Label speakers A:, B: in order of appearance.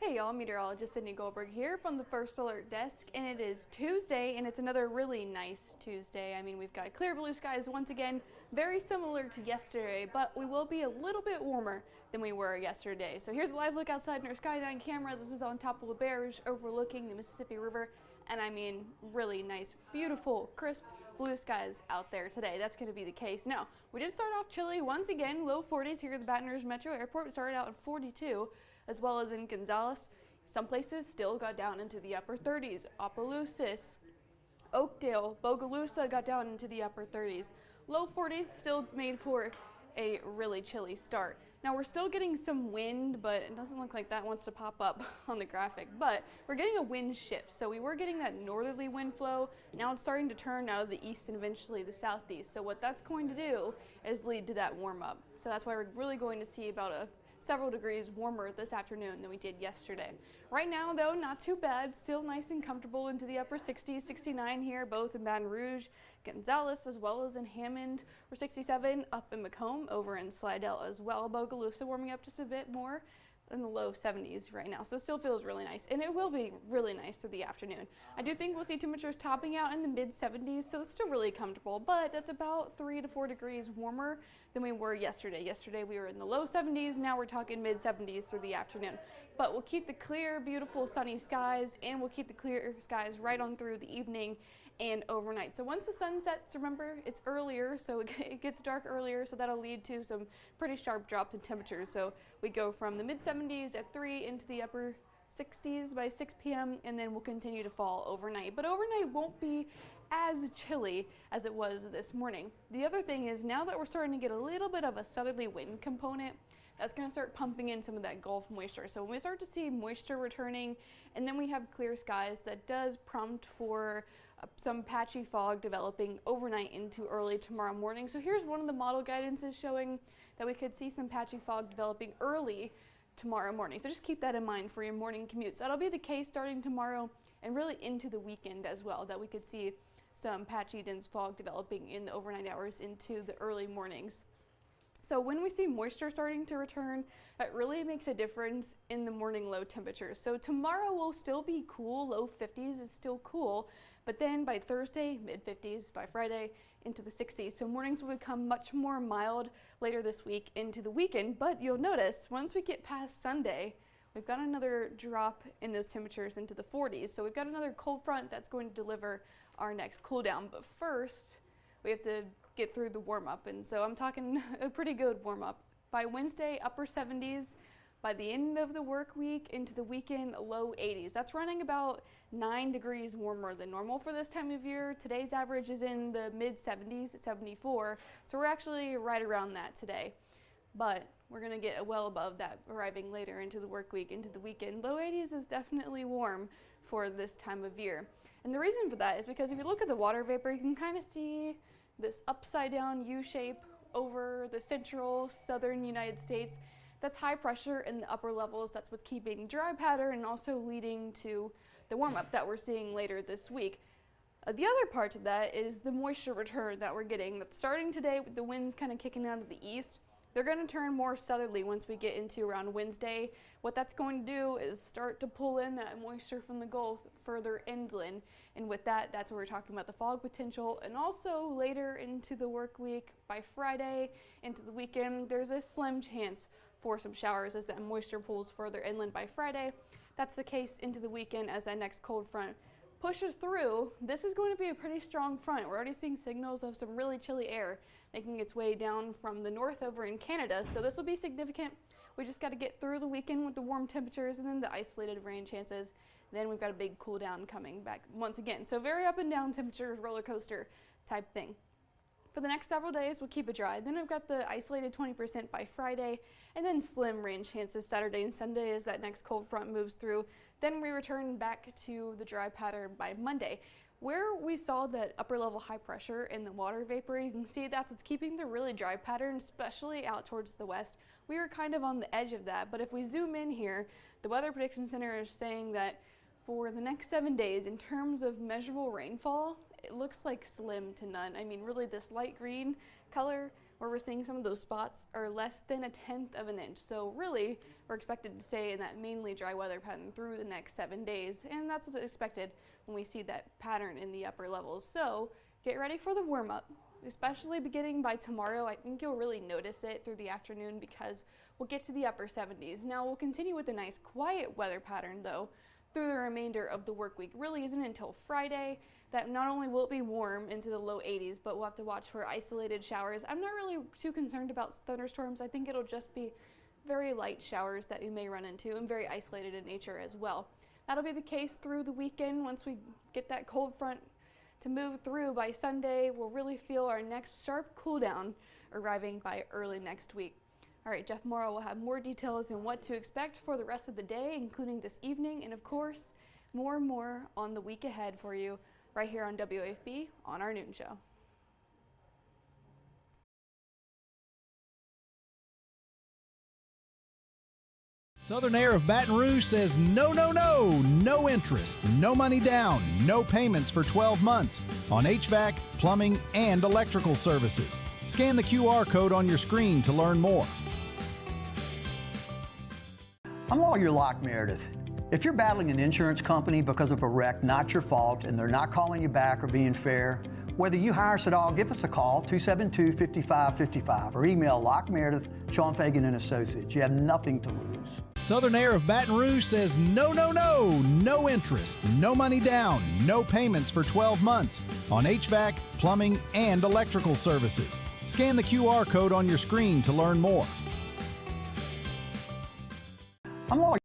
A: Hey y'all, meteorologist Sydney Goldberg here from the First Alert Desk, and it is Tuesday, and it's another really nice Tuesday. I mean, we've got clear blue skies once again, very similar to yesterday, but we will be a little bit warmer than we were yesterday. So here's a live look outside in our Skyline camera. This is on top of the Barriers overlooking the Mississippi River, and I mean, really nice, beautiful, crisp blue skies out there today. That's going to be the case. Now, we did start off chilly once again, low 40s here at the Baton Rouge Metro Airport. We started out at 42, as well as in Gonzales. Some places still got down into the upper 30s. Opelousas, Oakdale, Bogalusa got down into the upper 30s. Low 40s still made for a really chilly start. Now we're still getting some wind, but it doesn't look like that wants to pop up on the graphic, but we're getting a wind shift. So we were getting that northerly wind flow. Now it's starting to turn out of the east and eventually the southeast. So what that's going to do is lead to that warm up. So that's why we're really going to see about several degrees warmer this afternoon than we did yesterday. Right now though, not too bad, still nice and comfortable into the upper 60s, 69 here, both in Baton Rouge, Gonzales, as well as in Hammond. We're 67 up in Macomb, over in Slidell as well. Bogalusa warming up just a bit more in the low 70s right now, so it still feels really nice, and it will be really nice through the afternoon. I do think we'll see temperatures topping out in the mid 70s, so it's still really comfortable, but that's about 3 to 4 degrees warmer than we were yesterday. Yesterday we were in the low 70s, now we're talking mid 70s through the afternoon. But we'll keep the clear, beautiful sunny skies, and we'll keep the clear skies right on through the evening and overnight. So once the sun sets, remember, it's earlier, so it gets dark earlier, so that'll lead to some pretty sharp drops in temperatures. So we go from the mid 70s at 3 into the upper 60s by 6 p.m. and then we'll continue to fall overnight. But overnight won't be as chilly as it was this morning. The other thing is, now that we're starting to get a little bit of a southerly wind component, that's going to start pumping in some of that Gulf moisture. So when we start to see moisture returning and then we have clear skies, that does prompt for some patchy fog developing overnight into early tomorrow morning. So here's one of the model guidances showing that we could see some patchy fog developing early tomorrow morning. So just keep that in mind for your morning commutes. That'll be the case starting tomorrow and really into the weekend as well, that we could see some patchy dense fog developing in the overnight hours into the early mornings. So when we see moisture starting to return, that really makes a difference in the morning low temperatures. So tomorrow will still be cool, low 50s is still cool, but then by Thursday, mid 50s, by Friday, into the 60s. So mornings will become much more mild later this week into the weekend, but you'll notice once we get past Sunday, we've got another drop in those temperatures into the 40s. So we've got another cold front that's going to deliver our next cool down, but first we have to get through the warm up, and so I'm talking a pretty good warm up. By Wednesday, upper 70s. By the end of the work week into the weekend, low 80s. That's running about 9 degrees warmer than normal for this time of year. Today's average is in the mid 70s at 74, so we're actually right around that today. But we're going to get well above that arriving later into the work week, into the weekend. Low 80s is definitely warm for this time of year. And the reason for that is because if you look at the water vapor, you can kind of see this upside down U shape over the central southern United States. That's high pressure in the upper levels. That's what's keeping dry pattern and also leading to the warm up that we're seeing later this week. The other part to that is the moisture return that we're getting. That's starting today with the winds kind of kicking out of the east. They're going to turn more southerly once we get into around Wednesday. What that's going to do is start to pull in that moisture from the Gulf further inland. And with that, that's where we're talking about the fog potential. And also later into the work week, by Friday into the weekend, there's a slim chance for some showers as that moisture pulls further inland by Friday. That's the case into the weekend as that next cold front pushes through. This is going to be a pretty strong front. We're already seeing signals of some really chilly air making its way down from the north over in Canada, so this will be significant. We just got to get through the weekend with the warm temperatures and then the isolated rain chances. Then we've got a big cool down coming back once again. So very up and down temperatures, roller coaster type thing. For the next several days, we'll keep it dry. Then we've got the isolated 20% by Friday, and then slim rain chances Saturday and Sunday as that next cold front moves through. Then we return back to the dry pattern by Monday. Where we saw that upper level high pressure in the water vapor, you can see that's what's keeping the really dry pattern, especially out towards the west. We were kind of on the edge of that, but if we zoom in here, the Weather Prediction Center is saying that for the next 7 days, in terms of measurable rainfall, it looks like slim to none. I mean, really this light green color where we're seeing some of those spots are less than 1/10 of an inch. So really, we're expected to stay in that mainly dry weather pattern through the next 7 days, and that's what's expected when we see that pattern in the upper levels. So get ready for the warm-up, especially beginning by tomorrow. I think you'll really notice it through the afternoon because we'll get to the upper 70s. Now we'll continue with a nice quiet weather pattern though through the remainder of the work week. Really isn't until Friday that not only will it be warm into the low 80s, but we'll have to watch for isolated showers. I'm not really too concerned about thunderstorms. I think it'll just be very light showers that we may run into and very isolated in nature as well. That'll be the case through the weekend. Once we get that cold front to move through by Sunday, we'll really feel our next sharp cool down arriving by early next week. All right, Jeff Morrow will have more details on what to expect for the rest of the day, including this evening, and of course, more and more on the week ahead for you right here on WAFB on our noon show.
B: Southern Air of Baton Rouge says no, no, no, no interest, no money down, no payments for 12 months on HVAC, plumbing, and electrical services. Scan the QR code on your screen to learn more.
C: I'm Lawyer Locke Meredith. If you're battling an insurance company because of a wreck not your fault and they're not calling you back or being fair, whether you hire us at all, give us a call, 272-5555, or email Locke Meredith, Sean Fagan and Associates. You have nothing to lose.
B: Southern Air of Baton Rouge says no, no, no, no interest, no money down, no payments for 12 months on HVAC, plumbing, and electrical services. Scan the QR code on your screen to learn more.
C: I'm Lawyer